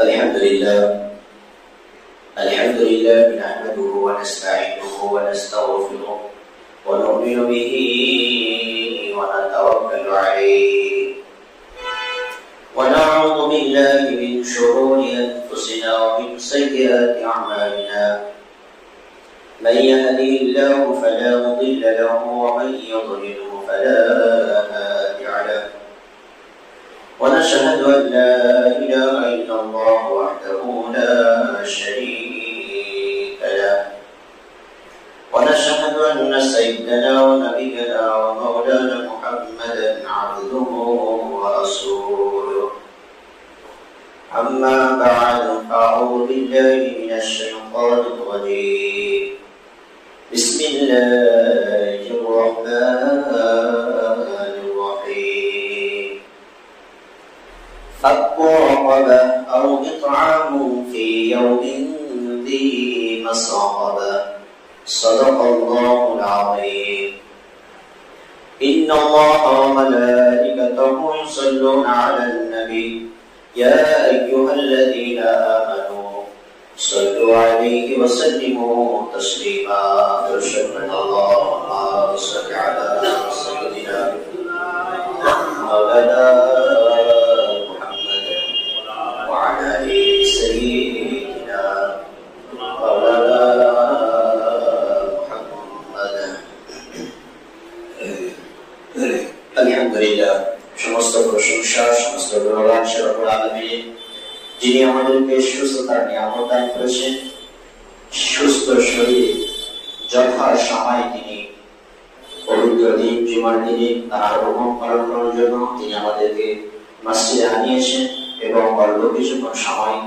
الحمد لله نحمده ونستعينه ونستغفره ونؤمن به ونتوكل عليه ونعوذ بالله من شرور أنفسنا ومن سيئات أعمالنا من يهده الله فلا مضل له ومن يضلله فلا هادي له ونشهد أن لا إله إلا الله وحده لا شريك له ونشهد أن سيدنا ونبينا ومولانا محمدا عبده ورسوله أما بعد فأعوذ بالله من الشيطان الرجيم بسم الله الرحمن الرحيم فك رقبة أو إطعام في يوم ذي مسغبة صدق الله العظيم إن الله وملائكته يصلون على النبي يا أيها الذين آمنوا صلوا عليه وسلموا تسليما أرشدنا اللهم صل على سيدنا مولانا محمد وعلى آل سيدنا مولانا محمد الحمد لله সমস্ত প্রশংসা সমস্ত গুণগান রব্বুল আলামিন যিনি আমাদেরকে সুস্থতার নিয়ামত দান করেছেন, সুস্থ শরীরে যথা সময় তিনি পবিত্র দিন জুমার দিনে তার হুকুম পালন করার জন্য তিনি আমাদেরকে মসজিদে আনিয়েছেন এবং অল্প কিছুক্ষণ সময়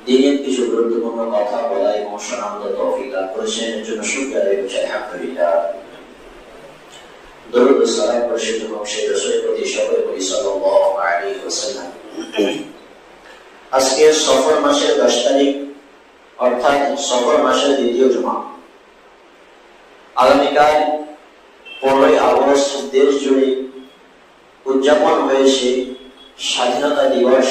দিনের কিছু গুরুত্বপূর্ণ কথা বলা এবং শোনার মতো তৌফিক দান করেছেন। এর জন্য শুকরিয়া আদায় করছি আলহামদুলিল্লাহ। দরুদ ও সালাম বর্ষিত হোক সেই রাসূলের প্রতি, সকলে বলি সাল্লাল্লাহু আলাইহি ওয়াসাল্লাম। আজকে সফর মাসের 10 তারিখ, অর্থাৎ সফর মাসের দ্বিতীয় জুমা। আগামীকাল 15 আগস্ট দেশ জুড়ে উদযাপন হয়েছে স্বাধীনতা দিবস।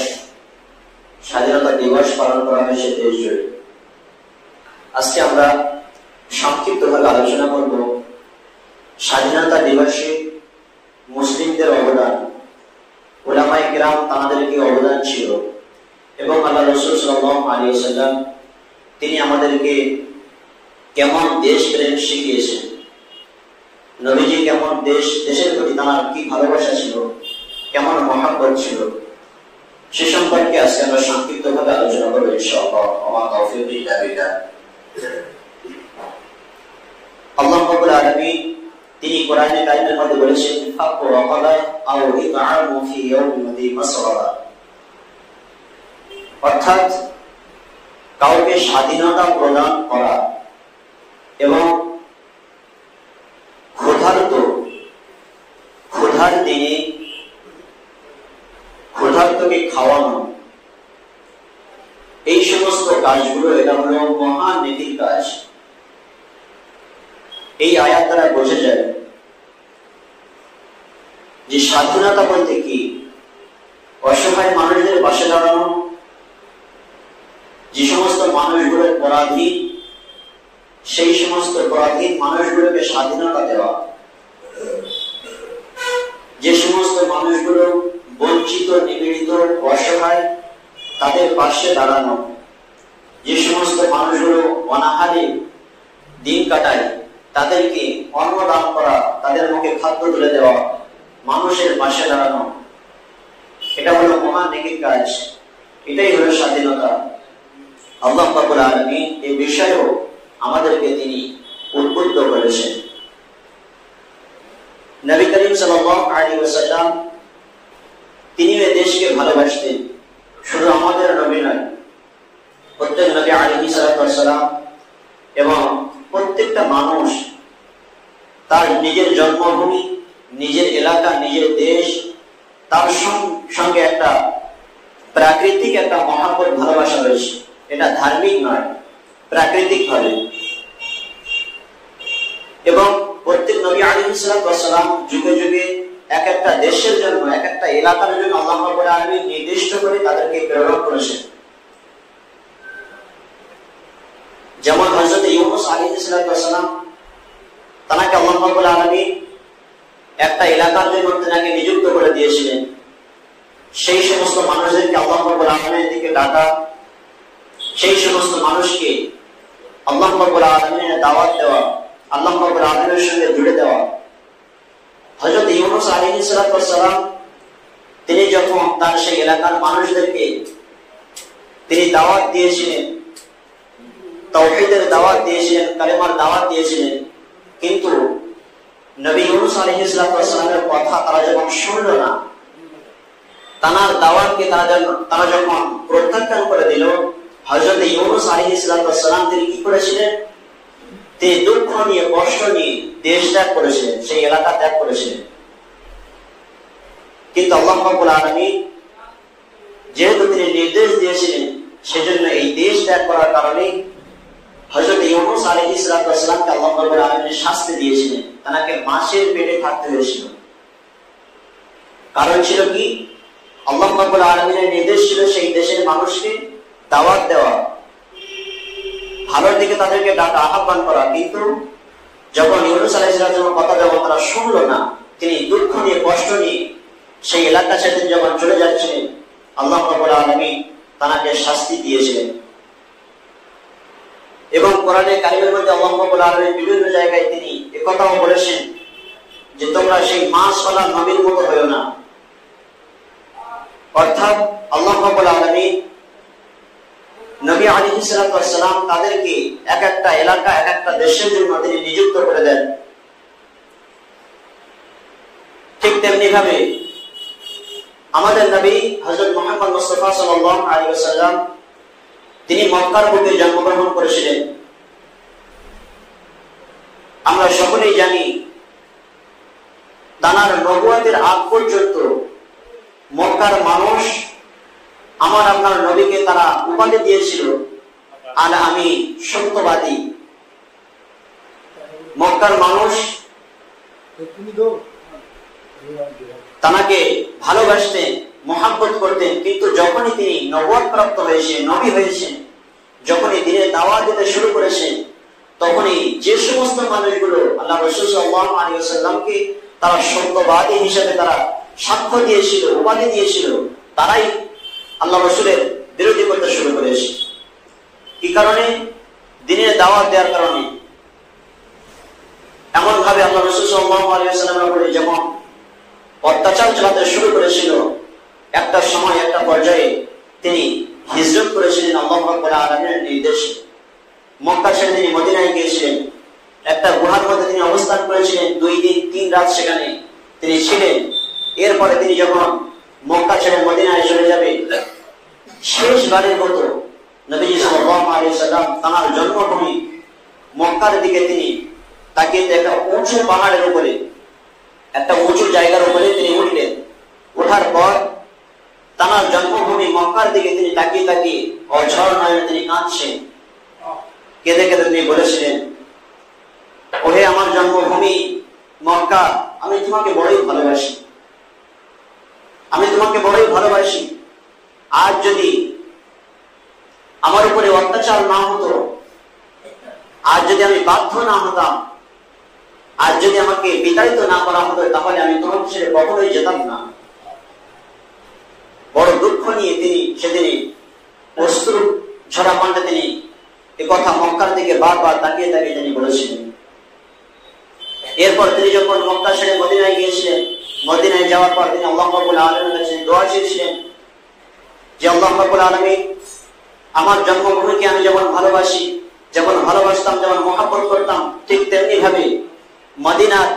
স্বাধীনতা দিবস পালন করা হয়েছে দেশ জুড়ে। আজকে আমরা সংক্ষিপ্তভাবে আলোচনা করব স্বাধীনতা দিবসে মুসলিমদের অবদান, উলামায়ে কিরাম তাদের কি অবদান ছিল এবং আল্লাহ রাসূল সাল্লাল্লাহু আলাইহি ওয়াসাল্লাম তিনি আমাদেরকে কেমন দেশপ্রেম শিখিয়েছেন, নবীজি কেমন দেশের প্রতি তার কি ভালোবাসা ছিল, কেমন মহব্বত ছিল, সে সম্পর্কে আজকে আমরা সংক্ষিপ্তভাবে আলোচনা করব ইনশাআল্লাহ। ওয়া মা তাওফীক ইল্লা বিল্লাহ। আল্লাহ রাব্বুল আলামিন তিনি কোরআনে কারিমের মধ্যে বলেছেন ফাকু রাকাবা আও ইতআমু ফি ইয়াউমিন যী মাসগাবা, অর্থাৎ কাউকে স্বাধীনতা প্রদান করা এবং ক্ষুধার দিনে ক্ষুধার্তকে খাওয়ানো, এই সমস্ত কাজগুলো এটা হলো মহান নেকির কাজ। এই আয়াত দ্বারা বোঝা যায় যে স্বাধীনতা বলতে কি, অসহায় মানুষদের পাশে দাঁড়ানো, যে সমস্ত মানুষগুলো পরাধীন সেই সমস্ত পরাধীন মানুষগুলোকে স্বাধীনতা দেওয়া, যে সমস্ত মানুষগুলো বঞ্চিত নিপীড়িত অসহায় তাদের পাশে দাঁড়ানো, যে সমস্ত মানুষগুলো অনাহারে দিন কাটায় তাদেরকে অন্ন দান করা, তাদের মুখে খাদ্য তুলে দেওয়া, মানুষের পাশে দাঁড়ানো, এটা হলো মহান নেকির কাজ। এটাই হলো স্বাধীনতা। আল্লাহ রাব্বুল আলামিন এই বিষয়েও আমাদেরকে তিনি উদ্বুদ্ধ করেছেন। নবী করিম সাল্লাল্লাহু আলাইহি ওয়াসাল্লাম তিনি এই দেশকে ভালোবাসতেন। শুধু আমাদের নবী নয়, প্রত্যেক নবী আলাইহিস সালাম এবং প্রত্যেকটা মানুষ তার নিজের জন্মভূমি, নিজের এলাকা, নিজের দেশ, তার সঙ্গে একটা প্রাকৃতিক একটা মহাব্বত ভালোবাসা রয়েছে। এটা ধার্মিক নয়, প্রাকৃতিক ভাবে। এবং প্রত্যেক নবী আলাইহিস সালাম যুগে যুগে এক একটা দেশের জন্য, এক একটা এলাকার জন্য আল্লাহ রাব্বুল আলামিন নির্দিষ্ট করে তাদেরকে প্রেরণ করেছেন। যেমন হযরত ইউনূস আলাইহিস সালাম, তাকে আল্লাহ রাব্বুল আলামিন একটা এলাকার জন্য তাকে নিযুক্ত করে দিয়েছিলেন। সেই সমস্ত মানুষদেরকে আল্লাহ রাব্বুল আলামিনের দিকে ডাকা, সেই সমস্ত মানুষকে আল্লাহ রাব্বুল আলামিনের দাওয়াত দেওয়া, আল্লাহ রাব্বুল আলামিনের সঙ্গে জুড়ে দেওয়া। হযরত ইউনূস আলাইহিস সালাম তিনি যখন তার সেই এলাকার মানুষদেরকে তিনি দাওয়াত দিয়েছিলেন, তাওহীদের দাওয়াত দিয়েছিলেন, কালেমার দাওয়াত দিয়েছিলেন, কিন্তু নবী ইউনূস আলাইহিস সালামের কথা তারা যখন শুনল না, তার দাওয়াতকে তারা যখন প্রত্যাখ্যান করে দিল, হযরত ইউনূস আলাইহিস সালাম তিনি কি করেছিলেন? তিনি দুঃখ নিয়ে, কষ্ট নিয়ে দেশ ত্যাগ করেছিলেন, সেই এলাকা ত্যাগ করেছিলেন। কিন্তু আল্লাহ রাব্বুল আলামিন যেহেতু তিনি নির্দেশ দিয়েছিলেন, সেজন্য এই দেশ ত্যাগ করার কারণে হযরত ইউনূস আলাইহিস সালামকে আল্লাহ রাব্বুল আলামিন শাস্তি দিয়েছিলেন, তাকে মাছের পেটে থাকতে হয়েছিল। কারণ ছিল কি? আল্লাহ রাব্বুল আলামিনের নির্দেশ ছিল সেই দেশের মানুষকে দাওয়াত দেওয়া, ভালোর দিকে তাদেরকে ডাকা, আহ্বান করা। কিন্তু যখন ইউনূস আলাইহিস সালামের কথা যখন তারা শুনলো না, তিনি দুঃখ নিয়ে, কষ্ট নিয়ে সেই এলাকা ছেড়ে যখন চলে যাচ্ছিলেন, আল্লাহ রাব্বুল আলামিন তাকে শাস্তি দিয়েছিলেন। এবং কোরআনে কারিমের মধ্যে আল্লাহ রাব্বুল আলামিন বিভিন্ন জায়গায় তিনি একথাও বলেছেন যে তোমরা সেই মাছওয়ালা নবীর মতো হয়ো না। অর্থাৎ আল্লাহ রাব্বুল আলামিন নবী আলাইহিস সালাম তাদেরকে এক একটা এলাকা, এক একটা দেশের জন্য তিনি নিযুক্ত করে দেন। ঠিক তেমনি ভাবে আমাদের নবী হযরত মুহাম্মদ মুস্তাফা সাল্লাল্লাহু আলাইহি ওয়াসাল্লাম তিনি মক্কার বুকে জন্মগ্রহণ করেছিলেন। আমরা সকলেই জানি তার নবুয়তের আগ পর্যন্ত মক্কার মানুষ আমার আপনার নবীকে তারা উপাধি দিয়েছিল আল আমিন, সত্যবাদী। মক্কার মানুষ তাকে ভালোবাসতেন, মহব্বত করতেন। কিন্তু যখনই তিনি নবুয়ত প্রাপ্ত হয়েছেন, নবী হয়েছেন, যখনই দিনের দাওয়াত দিতে শুরু করেছেন, তখনই যে সমস্ত মানুষগুলো আল্লাহ রাসূল সাল্লাল্লাহু আলাইহি ওয়াসাল্লামকে তারা সত্যবাদী হিসেবে তারা সাক্ষ্য দিয়েছিল, উপাধি দিয়েছিল, তারাই আল্লাহ রাসূলের বিরোধী করতে শুরু করেছে। কি কারণে? দিনের দাওয়াত দেওয়ার কারণে। এমন ভাবে আল্লাহ রাসূল সাল্লাল্লাহু আলাইহি ওয়াসাল্লামের উপরে যেমন অত্যাচার চালাতে শুরু করেছিল, একটা সময়, একটা পর্যায়ে তিনি হিজরত করেছিলেন আল্লাহ রাব্বুল আলামিনের নির্দেশে। মক্কা ছেড়ে তিনি মদিনায় গিয়েছিলেন। একটা গুহার মধ্যে তিনি অবস্থান করেছিলেন, 2 দিন 3 রাত সেখানে তিনি ছিলেন। এরপরে তিনি যখন মক্কা ছেড়ে মদিনায় চলে যাবে, শেষবারের মতো নবীজি সাল্লাল্লাহু আলাইহি ওয়াসাল্লাম তার জন্মভূমি মক্কার দিকে তিনি তাকিয়ে একটা উঁচু পাহাড়ের উপরে, একটা উঁচু জায়গার উপরে তিনি উঠলেন। ওঠার পর তার জন্মভূমি মক্কার দিকে তিনি তাকিয়ে তাকিয়ে অঝর নয়নে তিনি কাঁদছেন। কেঁদে কেঁদে তিনি বলেছিলেন, ওহে আমার জন্মভূমি মক্কা, আমি তোমাকে বড়ই ভালোবাসি, আমি তোমাকে বড়ই ভালোবাসি। আজ যদি আমার উপরে অত্যাচার না হতো, আজ যদি আমি বাধ্য না হতাম, আজ যদি আমাকে বিতাড়িত না করা হতো, তাহলে আমি তোমাকে ছেড়ে কখনোই যেতাম না। বড় দুঃখ নিয়ে তিনি সেদিন অশ্রু ঝরা কণ্ঠে তিনি একথা মক্কার দিকে বারবার তাকিয়ে তাকিয়ে তিনি বলেছিলেন। এরপর তিনি যখন মক্কা ছেড়ে মদিনায় গিয়েছিলেন, মদিনায় যাওয়ার পর তিনি আল্লাহ রাব্বুল আলামিনের কাছে দোয়া চেয়েছিলেন যে আল্লাহ রাব্বুল আলামিন, আমার জন্মভূমিকে আমি যেমন ভালোবাসি, যেমন ভালোবাসতাম, যেমন মহব্বত করতাম, ঠিক তেমনি ভাবে মদিনার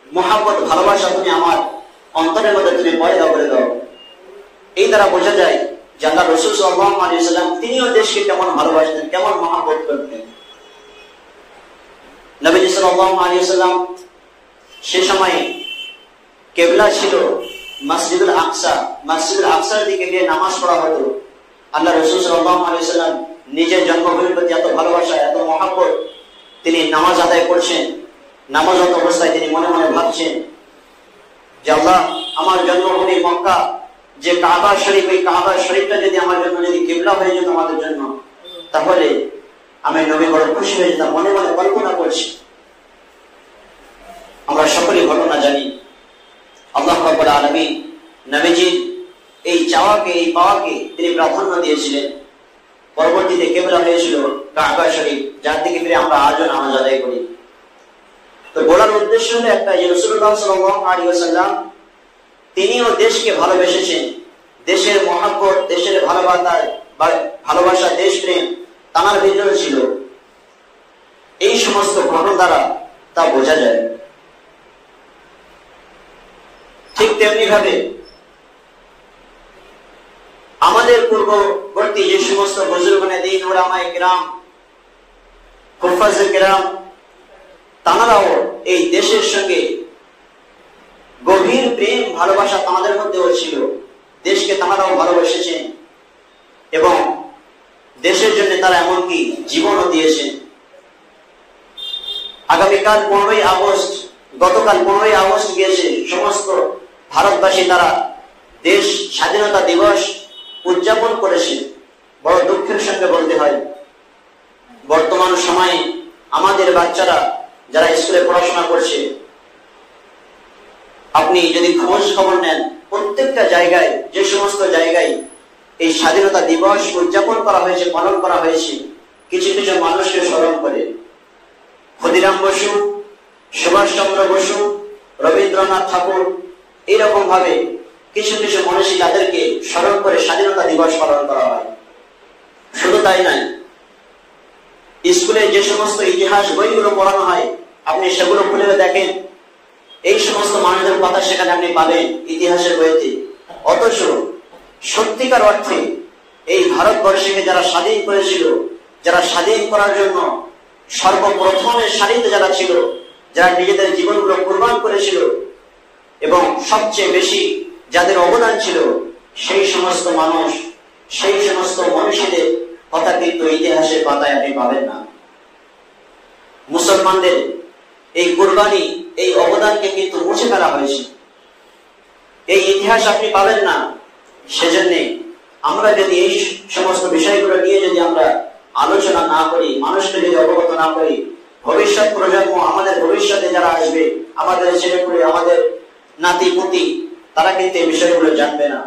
মহব্বত, ভালোবাসা তুমি আমার অন্তরের মধ্যে তুমি পয়দা করে দাও। এই দ্বারা বোঝা যায় যে আল্লাহ রাসূল সাল্লাল্লাহু আলাইহি ওয়াসাল্লাম তিনিও দেশকে কেমন ভালোবাসতেন, কেমন মহব্বত করতেন। নবী সাল্লাল্লাহু আলাইহি ওয়াসাল্লাম সে সময় কিবলা ছিল মসজিদুল আকসা, মসজিদুল আকসার দিকে গিয়ে নামাজ পড়া হতো। আল্লাহ রাসূল সাল্লাল্লাহু আলাইহি ওয়াসাল্লাম নিজের জন্মভূমির প্রতি এত ভালোবাসা, এত মহব্বত, তিনি নামাজ আদায় করছেন। নামাজরত অবস্থায় তিনি মনে মনে ভাবছেন যে আল্লাহ, আমার জন্মভূমি মক্কা, যে কাবা শরীফ, এই কাবা শরীফটা যদি আমার জন্য যদি কিবলা হয়ে যেত আমাদের জন্য, তাহলে আমি নবী বড় খুশি হয়ে যেতাম। মনে মনে কল্পনা করছি। আমরা সকলেই ঘটনা জানি, আল্লাহ রাব্বুল আলামিন নবীজির এই চাওয়াকে, এই পাওয়াকে তিনি প্রাধান্য দিয়েছিলেন। পরবর্তীতে কিবলা হয়েছিল কাবা শরীফ, যার দিকে ফিরে আমরা আজও নামাজ আদায় করি। তো বলার উদ্দেশ্য হলো একটা, যে রাসূলুল্লাহ সাল্লাল্লাহু আলাইহি ওয়াসাল্লাম তিনিও দেশকে ভালোবেসেছেন। দেশের মহব্বত, দেশের ভালোবাসা, দেশপ্রেম তার ভিতরে ছিল। এই সমস্ত ঘটনা দ্বারা তা বোঝা যায়। ঠিক তেমনি ভাবে আমাদের পূর্ববর্তী যে সমস্ত বুজুর্গানে দিন, উলামায়ে কিরাম, হুফাজে কিরাম, তাঁরাও এই দেশের সঙ্গে গভীর প্রেম ভালোবাসা তাদের মধ্যেও ছিল। দেশকে তাঁরাও ভালোবেসেছেন এবং দেশের জন্য তারা এমনকি জীবনও দিয়েছেন। আগামীকাল 15ই আগস্ট, গতকাল 15ই আগস্ট গিয়েছে, সমস্ত ভারতবাসী তারা দেশ স্বাধীনতা দিবস উদযাপন করেছে। বড় দুঃখের সঙ্গে বলতে হয়, বর্তমান সময়ে আমাদের বাচ্চারা যারা স্কুলে পড়াশোনা করছে, আপনি যদি খোঁজ খবর নেন, প্রত্যেকটা জায়গায়, যে সমস্ত জায়গায় এই স্বাধীনতা দিবস উদযাপন করা হয়েছে, পালন করা হয়েছে, কিছু কিছু মানুষকে স্মরণ করে। ক্ষুদিরাম বসু, সুভাষচন্দ্র বসু, রবীন্দ্রনাথ ঠাকুর, এইরকম ভাবে কিছু কিছু মানুষই তাদেরকে স্মরণ করে স্বাধীনতা দিবস পালন করা হয়। শুধু তাই নয়, স্কুলে যে সমস্ত ইতিহাস বইগুলো পড়ানো হয়, আপনি সেগুলো খুলে দেখেন, এই সমস্ত মানুষদের কথা সেখানে আপনি পাবেন ইতিহাসের বইতে। অথচ সত্যিকার অর্থে এই ভারতবর্ষকে যারা স্বাধীন করেছিল, যারা স্বাধীন করার জন্য সর্বপ্রথমের সারিতে যারা ছিল, যারা নিজেদের জীবনগুলো কুরবান করেছিল এবং সবচেয়ে বেশি যাদের অবদান ছিল, সেই সমস্ত মানুষ, সেই সমস্ত মনীষীদের কথা কিন্তু ইতিহাসের পাতায় আপনি পাবেন না। মুসলমানদের এই কুরবানি, এই অবদানকে কিন্তু মুছে ফেলা হয়েছে, এই ইতিহাস আপনি পাবেন না। সেজন্য আমরা যদি এই সমস্ত বিষয়গুলো নিয়ে যদি আমরা আলোচনা না করি, মানুষকে যদি অবগত না করি, ভবিষ্যৎ প্রজন্ম, আমাদের ভবিষ্যতে যারা আসবে, আমাদের ছেলেপুলে, আমাদের নাতি পুতি, তারা কিন্তু এই বিষয়গুলো জানবে না।